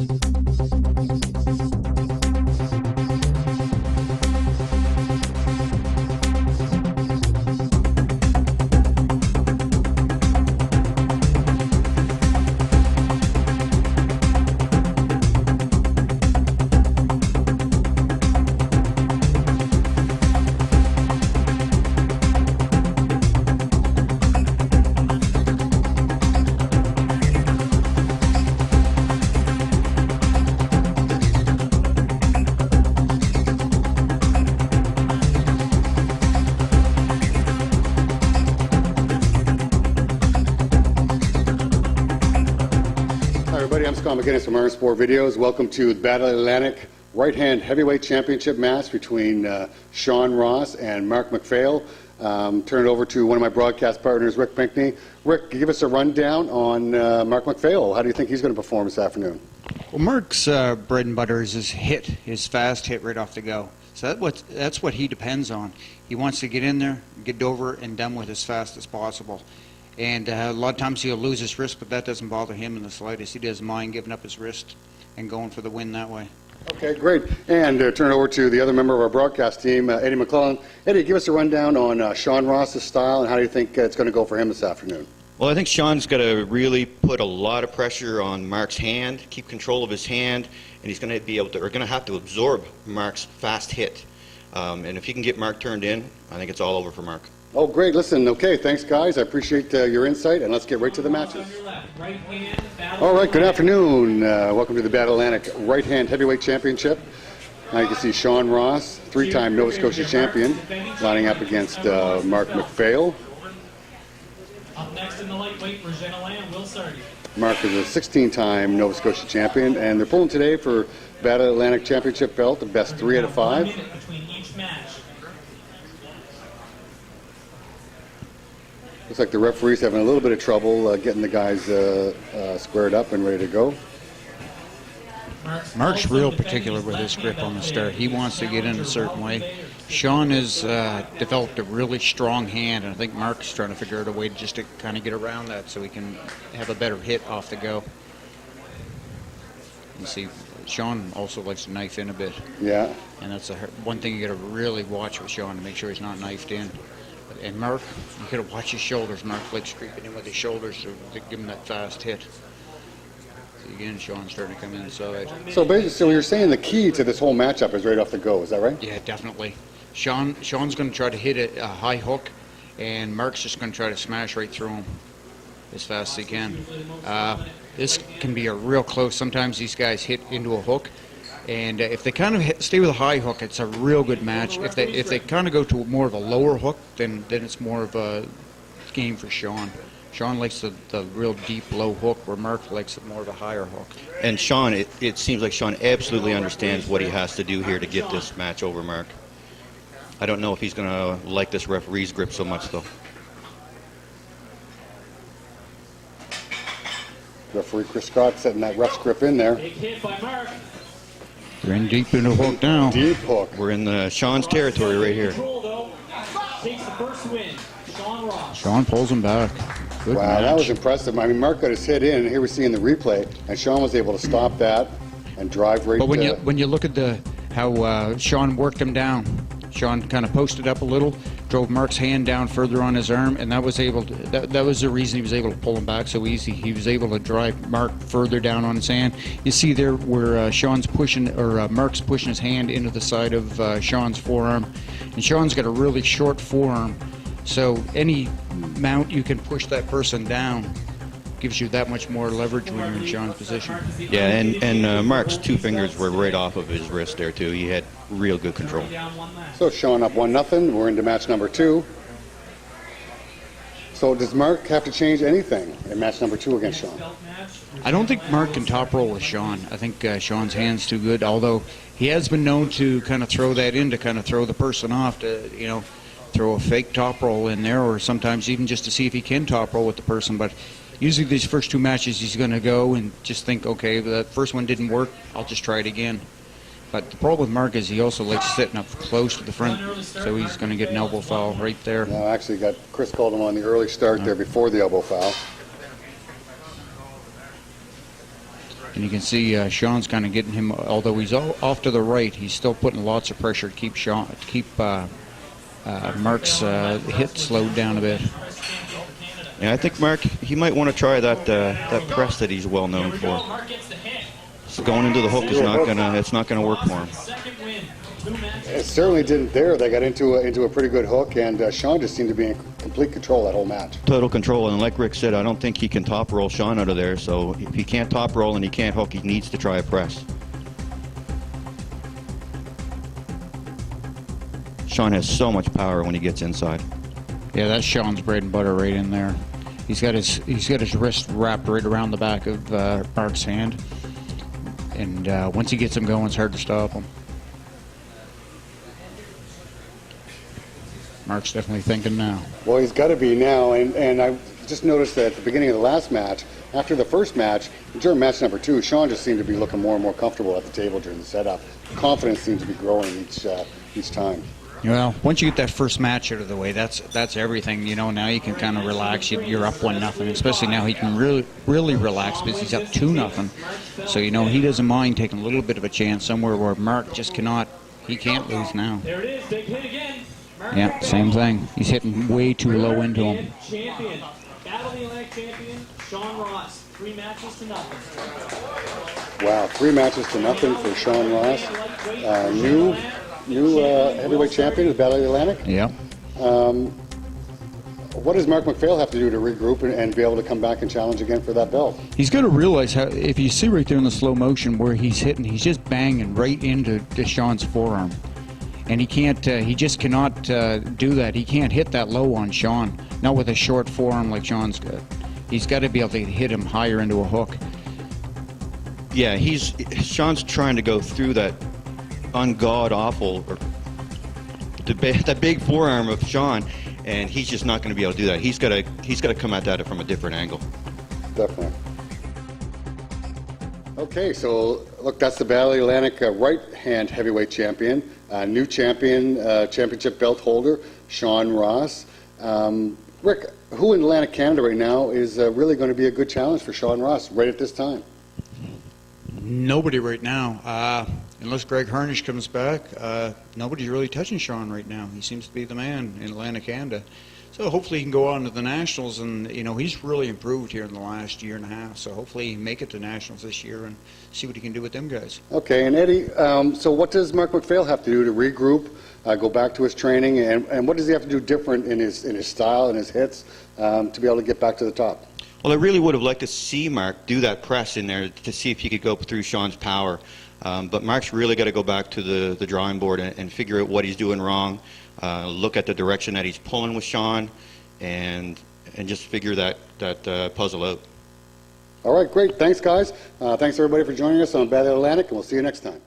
I'm Scott McGinnis from Armsport Videos. Welcome to the Battle Atlantic right-hand heavyweight championship match between Sean Ross and Mark MacPhail. Turn it over to one of my broadcast partners, Rick Pinkney. Rick, give us a rundown on Mark MacPhail. How do you think he's going to perform this afternoon? Well, Mark's bread and butter is his fast hit right off the go. So that's what he depends on. He wants to get in there, get over and done with as fast as possible. And a lot of times he'll lose his wrist, but that doesn't bother him in the slightest. He doesn't mind giving up his wrist and going for the win that way. Okay, great. And turn it over to the other member of our broadcast team, Eddie McClellan. Eddie, give us a rundown on Sean Ross's style and how do you think it's going to go for him this afternoon? Well, I think Sean's got to really put a lot of pressure on Mark's hand, keep control of his hand, and he's going to be able to, or going to have to absorb Mark's fast hit. And if he can get Mark turned in, I think it's all over for Mark. Oh, great. Listen, okay, thanks, guys. I appreciate your insight, and let's get right to the matches. All right, good afternoon. Welcome to the Battle Atlantic right-hand heavyweight championship. Now you can see Sean Ross, three-time Nova Scotia champion, lining up against Mark MacPhail. Up next in the lightweight, Will Sardi. Mark is a 16-time Nova Scotia champion, and they're pulling today for Battle Atlantic championship belt, the best 3 out of 5. Between each match. Looks like the referee's having a little bit of trouble getting the guys squared up and ready to go. Mark's real particular with his grip on the start. He wants to get in a certain way. Sean has developed a really strong hand, and I think Mark's trying to figure out a way just to kind of get around that so he can have a better hit off the go. You see, Sean also likes to knife in a bit. Yeah. And that's one thing you got to really watch with Sean to make sure he's not knifed in. And Mark, you got to watch his shoulders. Mark likes creeping in with his shoulders to give him that fast hit. So again, Sean's starting to come inside. So basically, so you're saying the key to this whole matchup is right off the go, is that right? Yeah, definitely. Sean's going to try to hit a high hook, and Mark's just going to try to smash right through him as fast as he can. This can be a real close. Sometimes these guys hit into a hook. And if they kind of stay with a high hook, it's a real good match. If they kind of go to more of a lower hook, then it's more of a game for Sean. Sean likes the real deep low hook, where Mark likes more of a higher hook. And Sean, it seems like Sean absolutely understands what he has to do here to get this match over Mark. I don't know if he's going to like this referee's grip so much, though. Referee Chris Scott setting that ref's grip in there. Big hit by Mark. They're in deep in the hook now. Deep hook. We're in Sean's territory right here. Takes the first win. Sean Ross. Sean pulls him back. Good Wow, match. that was impressive. I mean, Mark got his hit in, and here we're seeing the replay, and Sean was able to stop that and drive right. But when you look at how Sean worked him down, Sean kind of posted up a little, drove Mark's hand down further on his arm, and that was the reason he was able to pull him back so easy. He was able to drive Mark further down on his hand. You see there where Sean's pushing, or Mark's pushing his hand into the side of Sean's forearm, and Sean's got a really short forearm, so any amount you can push that person down gives you that much more leverage when you're in Sean's position. Yeah, and Mark's 2 fingers were right off of his wrist there too. He had real good control. So Sean up 1-0. We're into match number 2. So does Mark have to change anything in match number 2 against Sean? I don't think Mark can top roll with Sean. I think Sean's hand's too good, although he has been known to kind of throw that in to kind of throw the person off, to throw a fake top roll in there, or sometimes even just to see if he can top roll with the person. But usually these first 2 matches he's going to go and just think, okay, that first one didn't work, I'll just try it again. But the problem with Mark is he also likes sitting up close to the front, so he's going to get an elbow foul right there. No, actually got Chris called him on the early start there before the elbow foul. And you can see Sean's kind of getting him, although he's off to the right, he's still putting lots of pressure to keep Mark's hit slowed down a bit. Yeah, I think Mark, he might want to try that press that he's well known for. So going into the hook is it's not gonna work for him. It certainly didn't there. They got into a pretty good hook, and Sean just seemed to be in complete control that whole match. Total control, and like Rick said, I don't think he can top roll Sean out of there. So if he can't top roll and he can't hook, he needs to try a press. Sean has so much power when he gets inside. Yeah, that's Sean's bread and butter right in there. He's got his wrist wrapped right around the back of Mark's hand, and once he gets him going, it's hard to stop him. Mark's definitely thinking now. Well, he's got to be now, and I just noticed that at the beginning of the last match, after the first match, during match number 2, Sean just seemed to be looking more and more comfortable at the table during the setup. Confidence seemed to be growing each time. Well, once you get that first match out of the way, that's everything. You know, now you can kind of relax. You're up 1-0, especially now he can really relax because he's up 2-0. So you know he doesn't mind taking a little bit of a chance somewhere where Mark just cannot. He can't lose now. There it is, big hit again. Yeah, same thing. He's hitting way too low into him. Champion, Battle of the Atlantic champion, Sean Ross. 3 matches to nothing. Wow, 3 matches to nothing for Sean Ross. New heavyweight champion of the Battle of the Atlantic. Yeah. What does Mark MacPhail have to do to regroup and be able to come back and challenge again for that belt? He's got to realize how, if you see right there in the slow motion where he's hitting, he's just banging right into Sean's forearm. And he can't, he just cannot do that. He can't hit that low on Sean, not with a short forearm like Sean's got. He's got to be able to hit him higher into a hook. Yeah, Sean's trying to go through that ungod awful, that big forearm of Sean, and he's just not going to be able to do that. He's got to come at that from a different angle. Definitely. Okay, so look, that's the Battle of the Atlantic right-hand heavyweight champion, new champion, championship belt holder, Sean Ross. Rick, who in Atlantic Canada right now is really going to be a good challenge for Sean Ross right at this time? Nobody right now. Unless Greg Harnish comes back, nobody's really touching Sean right now. He seems to be the man in Atlantic Canada. So hopefully he can go on to the Nationals, and you know he's really improved here in the last year and a half. So hopefully he can make it to Nationals this year and see what he can do with them guys. Okay, and Eddie, so what does Mark MacPhail have to do to regroup, go back to his training, and what does he have to do different in his style and his hits to be able to get back to the top? Well, I really would have liked to see Mark do that press in there to see if he could go through Sean's power. But Mark's really got to go back to the drawing board and figure out what he's doing wrong, look at the direction that he's pulling with Sean, and just figure that puzzle out. All right, great. Thanks, guys. Thanks, everybody, for joining us on Battle of the Atlantic, and we'll see you next time.